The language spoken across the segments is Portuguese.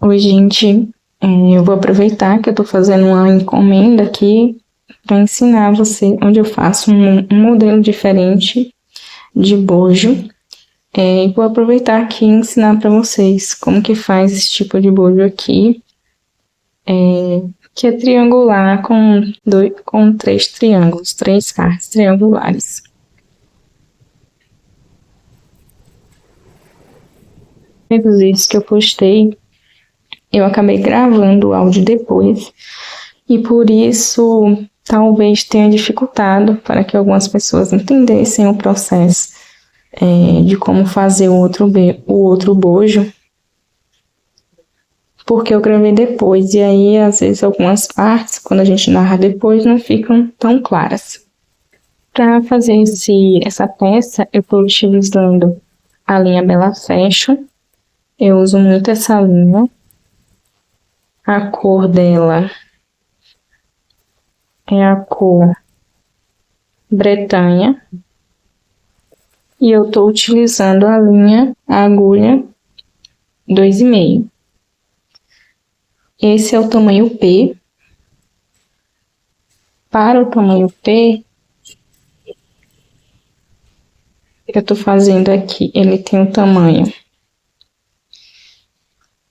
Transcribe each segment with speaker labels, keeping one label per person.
Speaker 1: Oi, gente. Eu vou aproveitar que eu tô fazendo uma encomenda aqui para ensinar você onde eu faço um modelo diferente de bojo. E vou aproveitar aqui e ensinar para vocês como que faz esse tipo de bojo aqui, que é triangular com três triângulos, três partes triangulares. Nos vídeos que eu postei, eu acabei gravando o áudio depois. E por isso, talvez tenha dificultado para que algumas pessoas entendessem o processo de como fazer o outro bojo, porque eu gravei depois, e aí às vezes algumas partes, quando a gente narra depois, não ficam tão claras. Para fazer essa peça, eu estou utilizando a linha Bella Fashion. Eu uso muito essa linha. A cor dela é a cor Bretanha. E eu estou utilizando a agulha 2,5. Esse é o tamanho P. Para o tamanho P, que eu estou fazendo aqui, ele tem o tamanho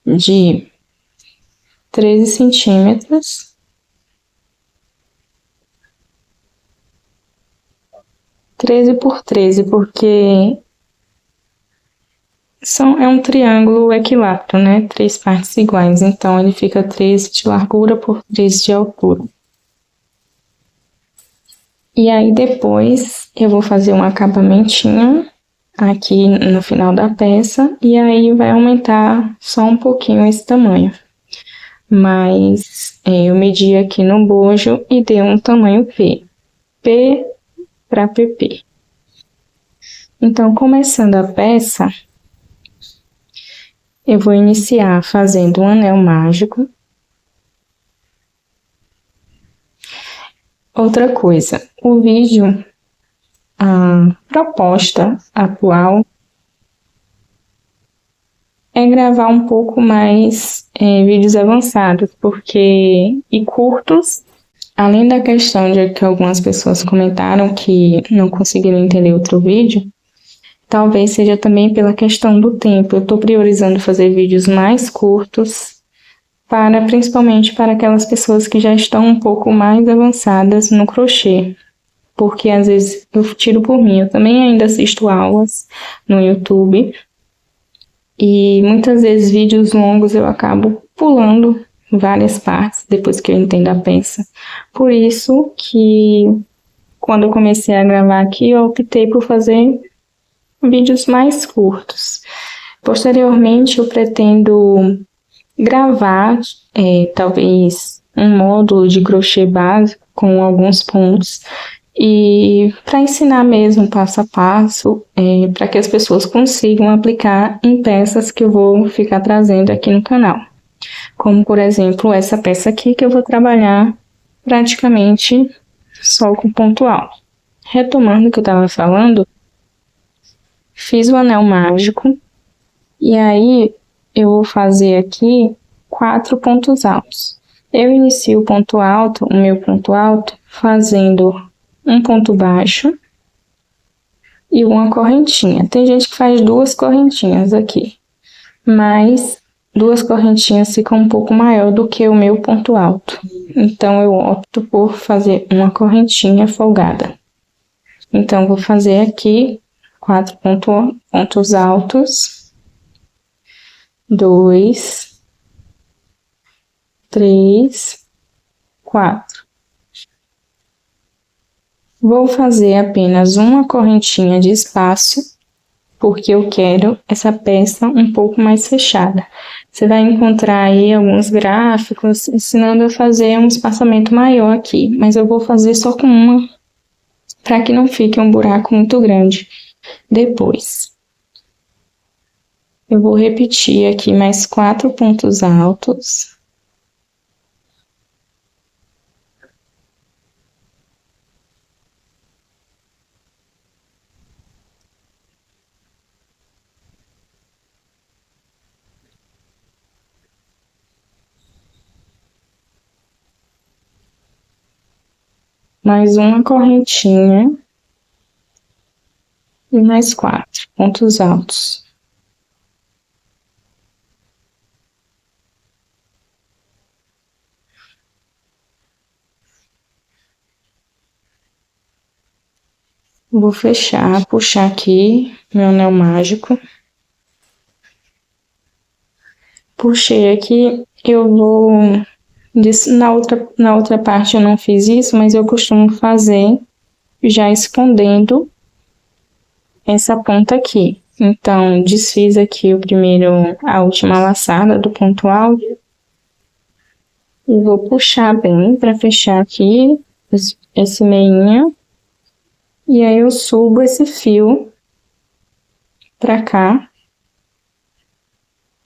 Speaker 1: de 13 centímetros. 13 por 13, porque é um triângulo equilátero, né? Três partes iguais, então ele fica 13 de largura por 13 de altura. E aí depois eu vou fazer um acabamentinho aqui no final da peça, e aí vai aumentar só um pouquinho esse tamanho. Mas eu medi aqui no bojo e deu um tamanho P. P para PP. Então, começando a peça, eu vou iniciar fazendo um anel mágico. Outra coisa, o vídeo, a proposta atual é gravar um pouco mais vídeos avançados, e curtos, além da questão de que algumas pessoas comentaram que não conseguiram entender outro vídeo, talvez seja também pela questão do tempo. Eu estou priorizando fazer vídeos mais curtos, principalmente para aquelas pessoas que já estão um pouco mais avançadas no crochê. Porque às vezes eu tiro por mim, eu também ainda assisto aulas no YouTube. E muitas vezes vídeos longos eu acabo pulando várias partes depois que eu entendo a peça. Por isso que quando eu comecei a gravar aqui, eu optei por fazer vídeos mais curtos. Posteriormente, eu pretendo gravar talvez um módulo de crochê básico com alguns pontos e para ensinar mesmo passo a passo, para que as pessoas consigam aplicar em peças que eu vou ficar trazendo aqui no canal. Como, por exemplo, essa peça aqui que eu vou trabalhar praticamente só com ponto alto. Retomando o que eu estava falando, fiz o anel mágico e aí eu vou fazer aqui 4 pontos altos. Eu inicio o meu ponto alto, fazendo um ponto baixo e uma correntinha. Tem gente que faz 2 correntinhas aqui, mas 2 correntinhas ficam um pouco maior do que o meu ponto alto. Então, eu opto por fazer uma correntinha folgada. Então, vou fazer aqui 4 pontos altos. 2, 3, 4. Vou fazer apenas uma correntinha de espaço, porque eu quero essa peça um pouco mais fechada. Você vai encontrar aí alguns gráficos ensinando a fazer um espaçamento maior aqui, mas eu vou fazer só com uma, para que não fique um buraco muito grande depois. Eu vou repetir aqui mais 4 pontos altos. mais uma correntinha e mais 4 pontos altos. Vou fechar, puxar aqui meu anel mágico. Puxei aqui, eu vou... Na outra parte eu não fiz isso, mas eu costumo fazer já escondendo essa ponta aqui. Então, desfiz aqui a última laçada do ponto alto. E vou puxar bem para fechar aqui esse meinho. E aí eu subo esse fio pra cá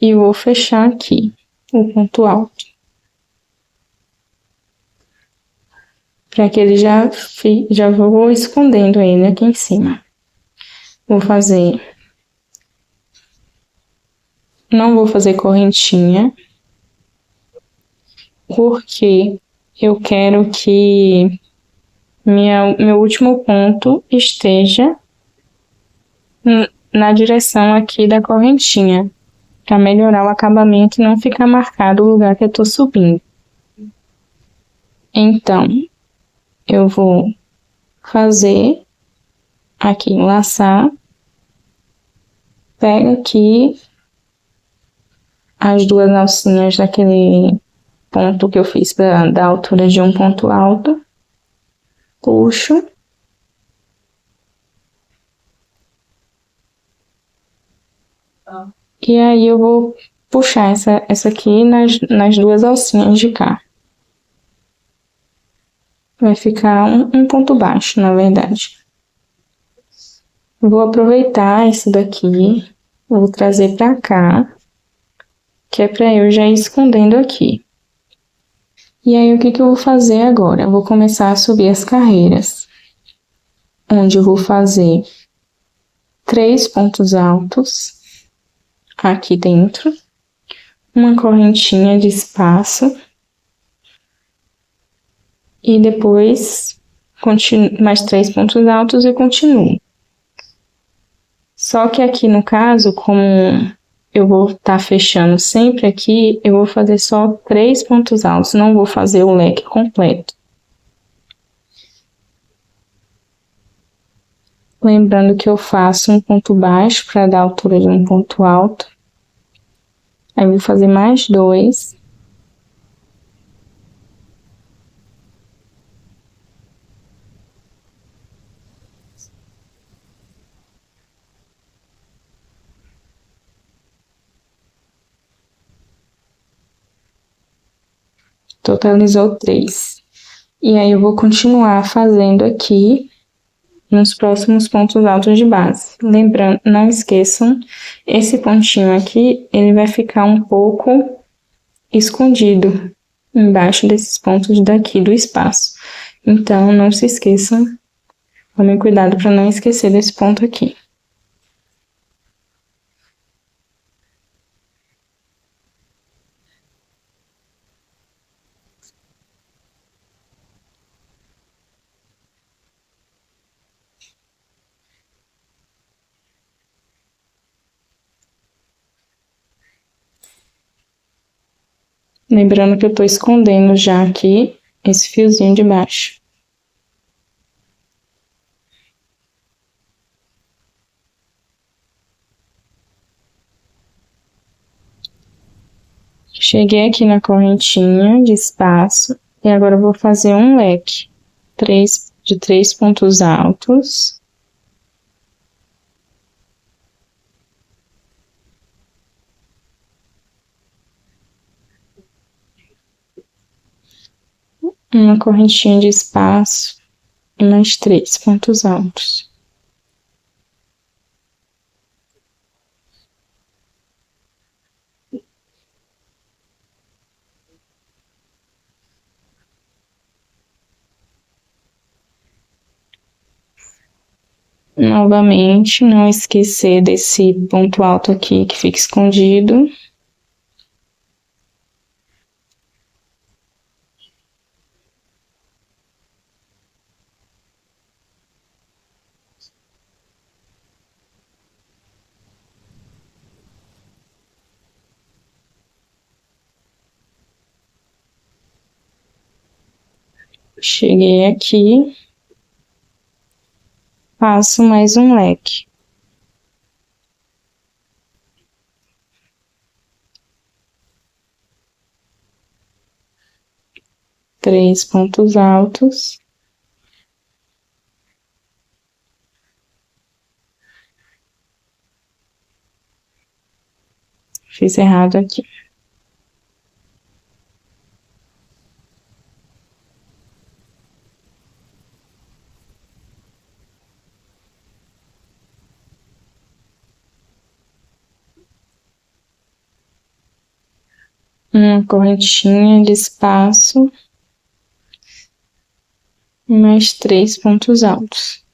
Speaker 1: e vou fechar aqui o ponto alto. Para que ele já vou escondendo ele aqui em cima. Não vou fazer correntinha, porque eu quero que meu último ponto esteja na direção aqui da correntinha, para melhorar o acabamento e não ficar marcado o lugar que eu tô subindo. Então, eu vou fazer aqui, laçar, pego aqui as duas alcinhas daquele ponto que eu fiz para dar altura de um ponto alto, puxo. E aí eu vou puxar essa aqui nas duas alcinhas de cá. Vai ficar um ponto baixo, na verdade. Vou aproveitar esse daqui, vou trazer pra cá, que é pra eu já ir escondendo aqui. E aí, o que eu vou fazer agora? Eu vou começar a subir as carreiras, onde eu vou fazer 3 pontos altos aqui dentro, uma correntinha de espaço, e depois mais 3 pontos altos e continuo. Só que aqui no caso, como eu vou estar fechando sempre aqui, eu vou fazer só 3 pontos altos, não vou fazer o leque completo. Lembrando que eu faço um ponto baixo para dar a altura de um ponto alto. Aí vou fazer mais 2. Totalizou 3. E aí eu vou continuar fazendo aqui nos próximos pontos altos de base. Lembrando, não esqueçam, esse pontinho aqui, ele vai ficar um pouco escondido embaixo desses pontos daqui do espaço. Então, não se esqueçam, tomem cuidado para não esquecer desse ponto aqui. Lembrando que eu tô escondendo já aqui esse fiozinho de baixo. Cheguei aqui na correntinha de espaço e agora eu vou fazer um leque de 3 pontos altos. Uma correntinha de espaço e mais 3 pontos altos. Novamente, não esquecer desse ponto alto aqui que fica escondido. Cheguei aqui, faço mais um leque. Três pontos altos. Fiz errado aqui. Uma correntinha de espaço, mais três pontos altos.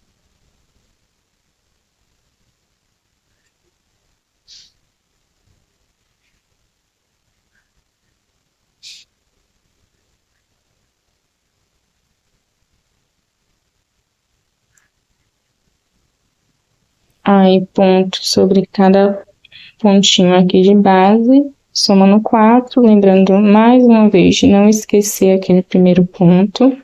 Speaker 1: Aí, ponto sobre cada pontinho aqui de base, somando 4, lembrando mais uma vez de não esquecer aquele primeiro ponto.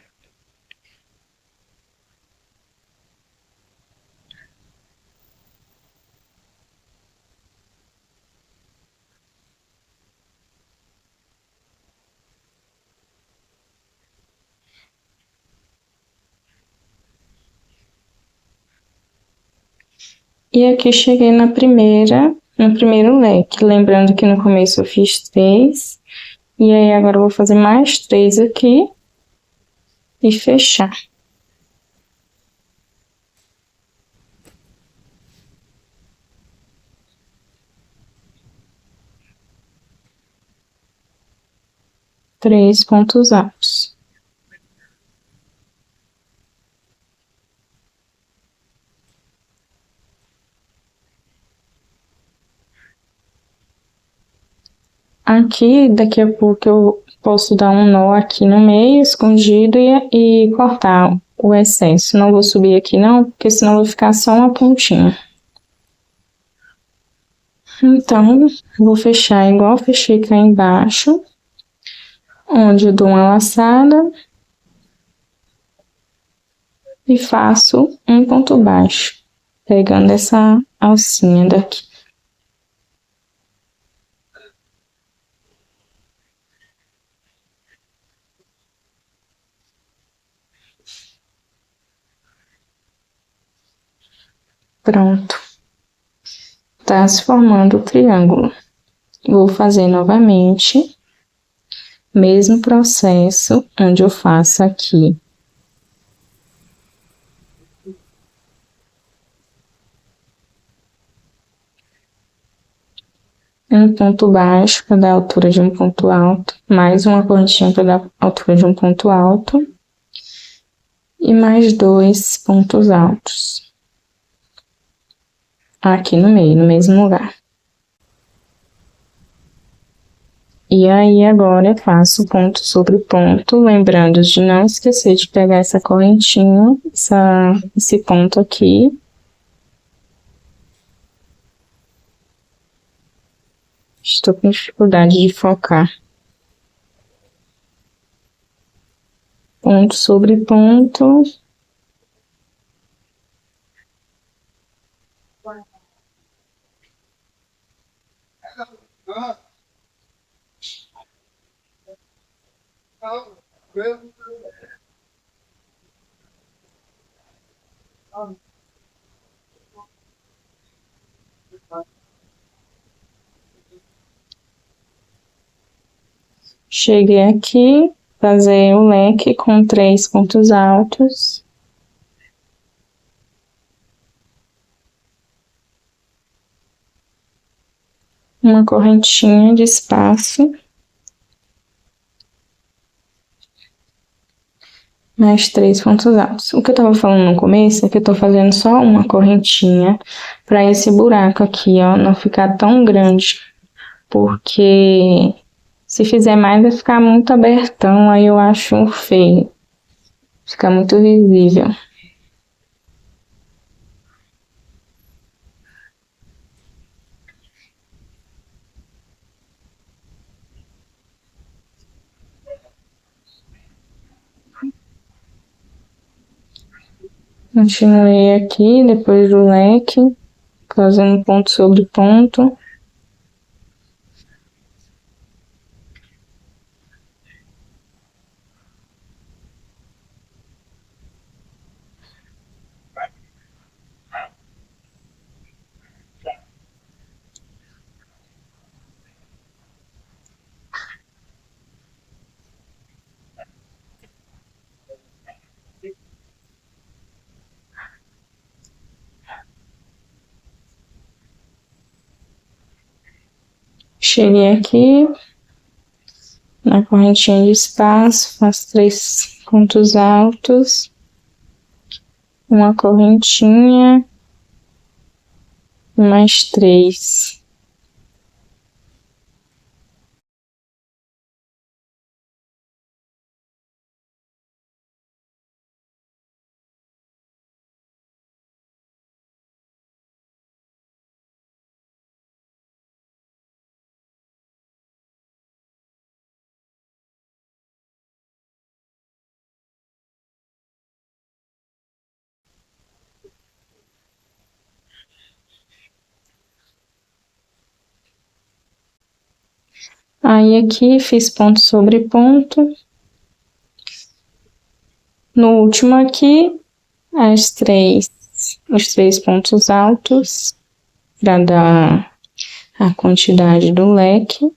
Speaker 1: E aqui cheguei no primeiro leque, lembrando que no começo eu fiz 3, e aí agora eu vou fazer mais 3 aqui e fechar. Três pontos altos. Aqui, daqui a pouco eu posso dar um nó aqui no meio, escondido, e cortar o excesso. Não vou subir aqui não, porque senão vai ficar só uma pontinha. Então, vou fechar igual fechei cá embaixo, onde eu dou uma laçada e faço um ponto baixo, pegando essa alcinha daqui. Pronto. Tá se formando o triângulo. Vou fazer novamente, mesmo processo, onde eu faço aqui um ponto baixo para dar a altura de um ponto alto, mais uma correntinha para dar a altura de um ponto alto e mais dois pontos altos aqui no meio, no mesmo lugar. E aí agora eu faço ponto sobre ponto, lembrando de não esquecer de pegar essa correntinha, esse ponto aqui. Estou com dificuldade de focar. Ponto sobre ponto. Cheguei aqui, fazer o leque com 3 pontos altos. Uma correntinha de espaço. Mais 3 pontos altos. O que eu tava falando no começo é que eu tô fazendo só uma correntinha para esse buraco aqui, ó, não ficar tão grande. Porque se fizer mais vai ficar muito abertão, aí eu acho feio. Fica muito visível. Continuei aqui, depois do leque, fazendo ponto sobre ponto. Cheguei aqui, na correntinha de espaço, faço 3 pontos altos, uma correntinha, mais 3. Aí aqui fiz ponto sobre ponto. No último aqui, os 3 pontos altos para dar a quantidade do leque.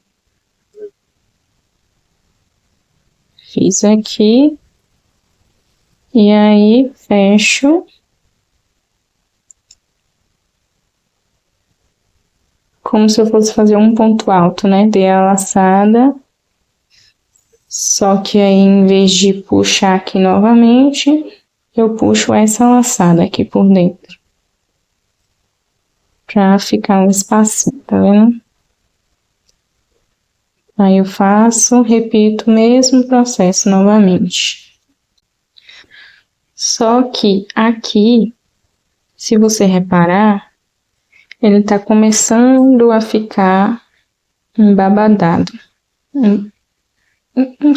Speaker 1: Fiz aqui. E aí fecho. Como se eu fosse fazer um ponto alto, né? Dei a laçada. Só que aí, em vez de puxar aqui novamente, eu puxo essa laçada aqui por dentro. Pra ficar um espacinho, tá vendo? Aí eu faço, repito o mesmo processo novamente. Só que aqui, se você reparar, ele tá começando a ficar embabadado.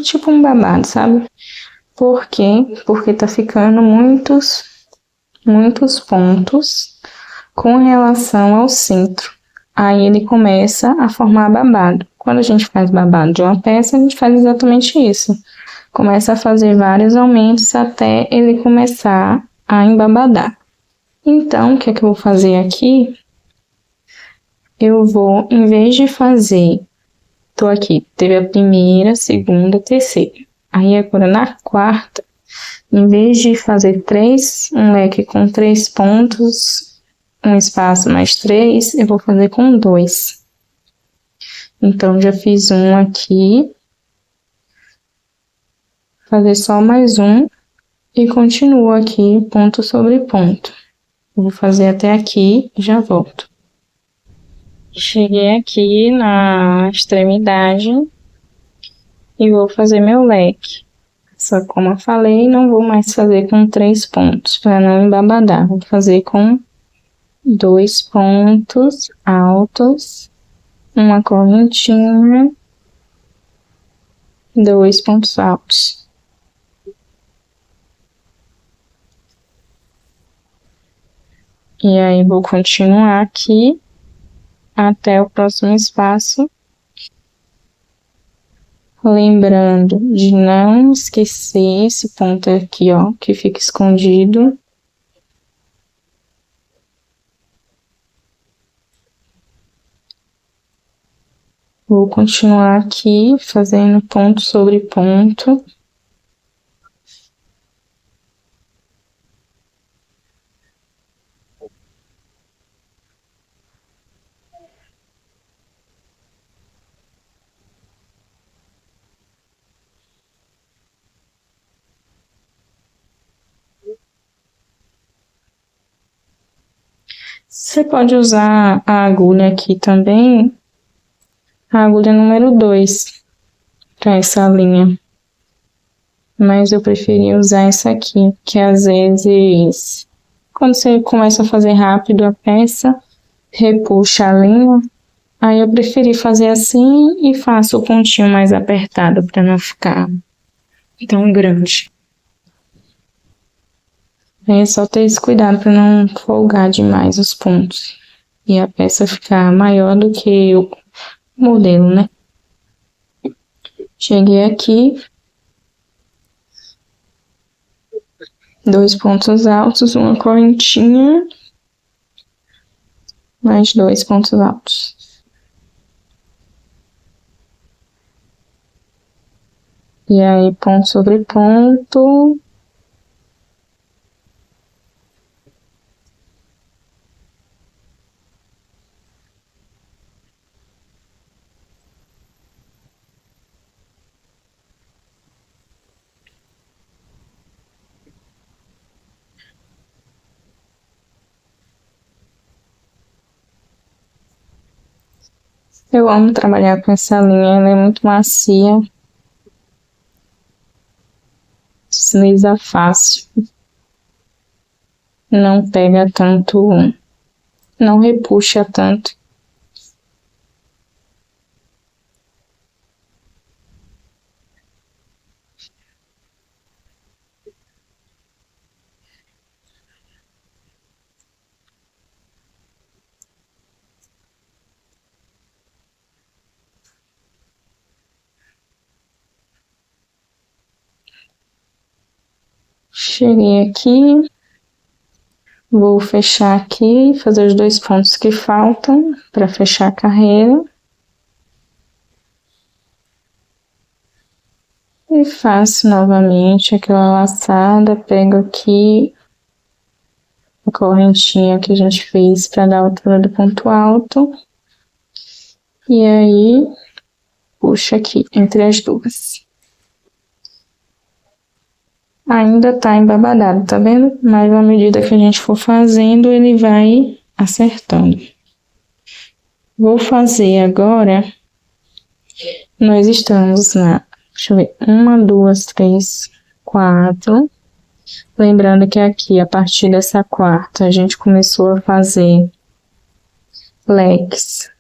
Speaker 1: Tipo um babado, sabe? Por quê? Porque tá ficando muitos pontos com relação ao centro. Aí ele começa a formar babado. Quando a gente faz babado de uma peça, a gente faz exatamente isso. Começa a fazer vários aumentos até ele começar a embabadar. Então, o que é que eu vou fazer aqui? Eu vou, em vez de fazer, tô aqui, teve a primeira, segunda, terceira. Aí agora na quarta, em vez de fazer um leque com 3 pontos, um espaço mais 3, eu vou fazer com 2. Então, já fiz um aqui, fazer só mais um e continuo aqui ponto sobre ponto. Vou fazer até aqui e já volto. Cheguei aqui na extremidade e vou fazer meu leque. Só como eu falei, não vou mais fazer com 3 pontos, para não embabadar. Vou fazer com 2 pontos altos, uma correntinha, 2 pontos altos. E aí, vou continuar aqui até o próximo espaço. Lembrando de não esquecer esse ponto aqui, ó, que fica escondido. Vou continuar aqui fazendo ponto sobre ponto. Você pode usar a agulha aqui também, a agulha número 2, para essa linha. Mas eu preferi usar essa aqui, que às vezes, quando você começa a fazer rápido a peça, repuxa a linha. Aí eu preferi fazer assim e faço o pontinho mais apertado para não ficar tão grande. É só ter esse cuidado para não folgar demais os pontos e a peça ficar maior do que o modelo, né? Cheguei aqui, 2 pontos altos, uma correntinha, mais 2 pontos altos. E aí, ponto sobre ponto. Eu amo trabalhar com essa linha, ela é muito macia. Desliza fácil. Não pega tanto, não repuxa tanto. Cheguei aqui, vou fechar aqui, fazer os 2 pontos que faltam para fechar a carreira. E faço novamente aquela laçada, pego aqui a correntinha que a gente fez para dar a altura do ponto alto. E aí, puxo aqui entre as duas. Ainda tá embabadado, tá vendo? Mas à medida que a gente for fazendo, ele vai acertando. Vou fazer agora, nós estamos na, deixa eu ver, 1, 2, 3, 4. Lembrando que aqui, a partir dessa quarta, a gente começou a fazer leques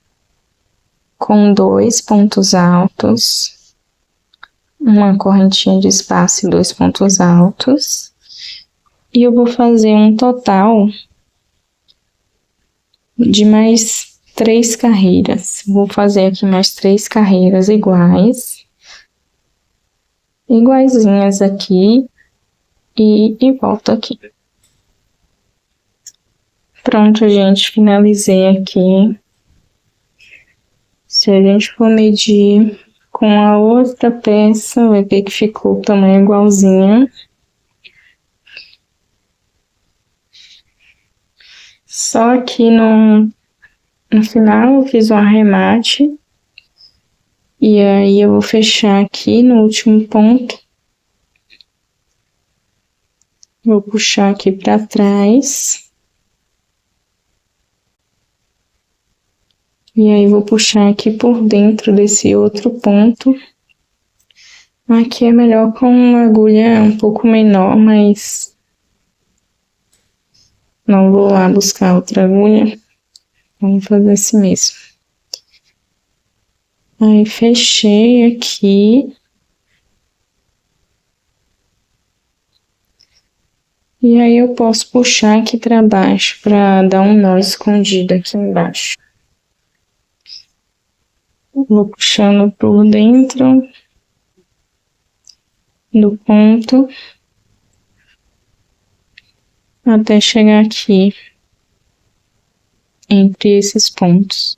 Speaker 1: com 2 pontos altos, uma correntinha de espaço e 2 pontos altos. E eu vou fazer um total de mais 3 carreiras. Vou fazer aqui mais 3 carreiras iguaizinhas aqui e volto aqui. Pronto, gente, finalizei aqui. Se a gente for medir com a outra peça, vai ver que ficou o tamanho igualzinho. Só aqui no final eu fiz um arremate. E aí eu vou fechar aqui no último ponto. Vou puxar aqui para trás. E aí vou puxar aqui por dentro desse outro ponto. Aqui é melhor com uma agulha um pouco menor, mas não vou lá buscar outra agulha. Vamos fazer assim mesmo. Aí fechei aqui. E aí eu posso puxar aqui para baixo para dar um nó escondido aqui embaixo. Vou puxando por dentro do ponto até chegar aqui entre esses pontos.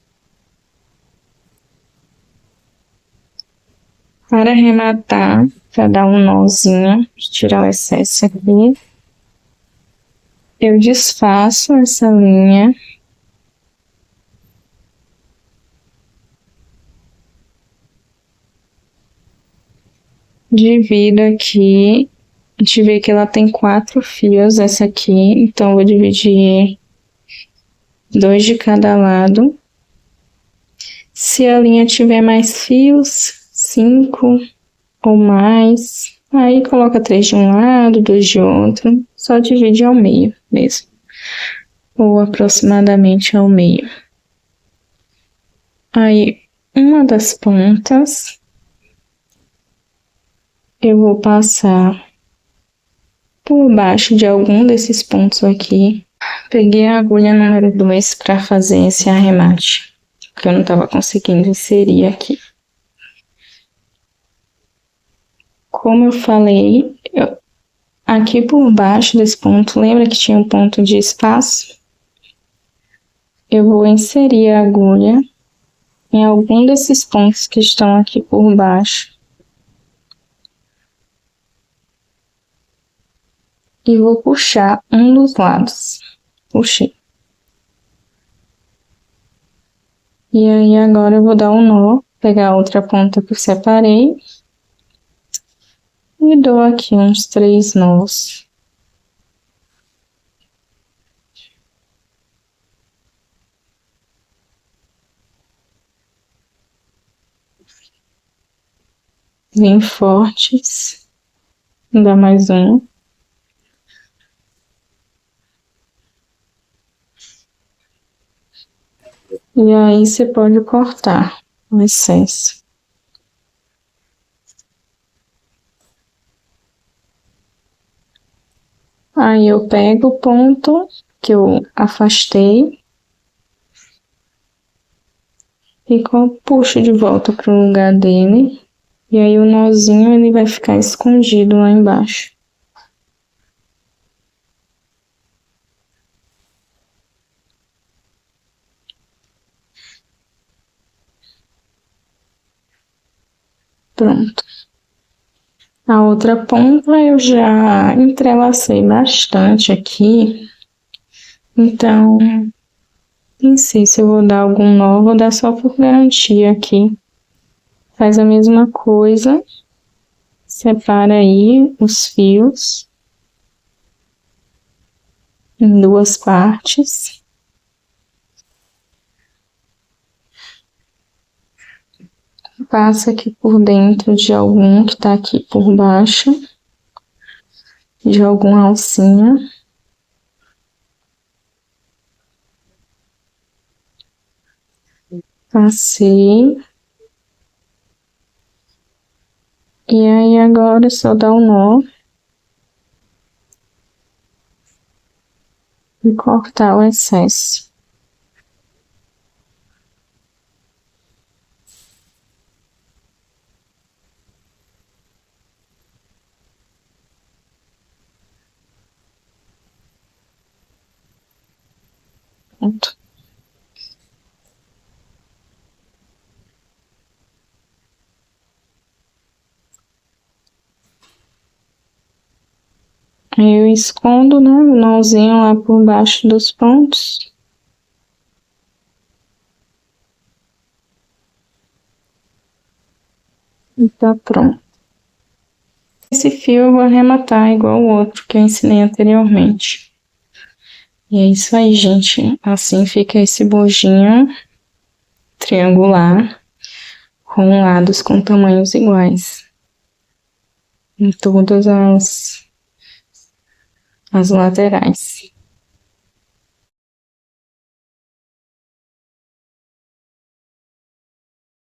Speaker 1: Para arrematar, para dar um nozinho, tirar o excesso aqui, eu desfaço essa linha. Divido aqui. A gente vê que ela tem 4 fios, essa aqui. Então, eu vou dividir 2 de cada lado. Se a linha tiver mais fios, 5 ou mais, aí coloca 3 de um lado, 2 de outro. Só divide ao meio mesmo. Ou aproximadamente ao meio. Aí, uma das pontas eu vou passar por baixo de algum desses pontos aqui. Peguei a agulha número 2 para fazer esse arremate, que eu não estava conseguindo inserir aqui. Como eu falei, aqui por baixo desse ponto, lembra que tinha um ponto de espaço? Eu vou inserir a agulha em algum desses pontos que estão aqui por baixo. E vou puxar um dos lados. Puxei. E aí agora eu vou dar um nó, pegar a outra ponta que eu separei. E dou aqui uns 3 nós. Bem fortes. Vou dar mais um. E aí você pode cortar o excesso. Aí eu pego o ponto que eu afastei e puxo de volta para o lugar dele. E aí o nozinho ele vai ficar escondido lá embaixo. Pronto. A outra ponta eu já entrelacei bastante aqui. Então, nem sei se eu vou dar algum nó, vou dar só por garantia aqui. Faz a mesma coisa. Separa aí os fios em 2 partes. Passa aqui por dentro de algum que tá aqui por baixo, de alguma alcinha. Passei. E aí agora é só dar um nó e cortar o excesso. Pronto. Aí eu escondo, né, o nozinho lá por baixo dos pontos. E tá pronto. Esse fio eu vou arrematar igual o outro que eu ensinei anteriormente. E é isso aí, gente. Assim fica esse bojinho triangular com lados com tamanhos iguais em todas as laterais.